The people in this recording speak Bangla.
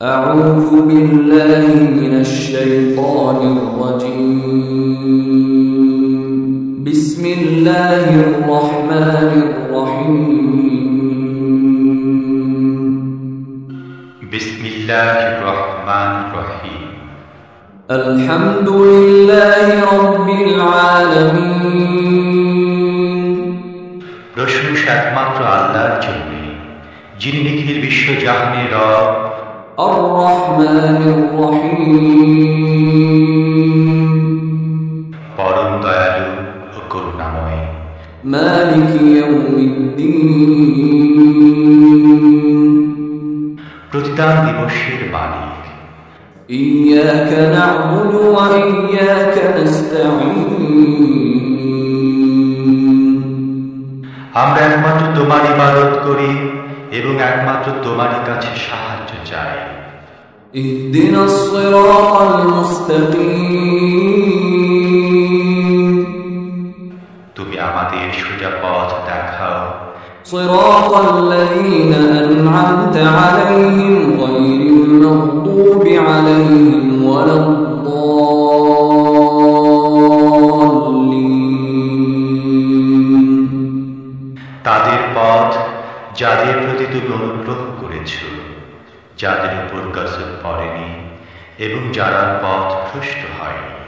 أعوذ بالله من الشيطان الرجيم بسم الله الرحمن الرحيم بسم الله الرحمن الرحيم الحمد لله رب العالمين প্রশংসা একমাত্র আল্লাহর জন্য, যিনি নিখিল বিশ্ব জাহানের রব। الرحمن الرحيم পরম দয়ালু ও করুণাময়। مالك يوم الدين প্রতিদান দিবসের মালিক। إياك نعبد وإياك نستعين আমরা একমাত্র তোমার ইবাদত করি এবং একমাত্র তোমারই কাছে সাহায্য চাই। اهدنا الصراط المستقيم তুমি আমাদের সোজা পথ দেখাও। صراط الذين أنعمت عليهم غير المغضوب عليهم ولا الضالين তাদের পথ যাদের প্রতি তুমি অনুগ্রহ করেছ, যাদের উপর গজব পড়েনি এবং যারা পথ ভ্রষ্ট হয়নি।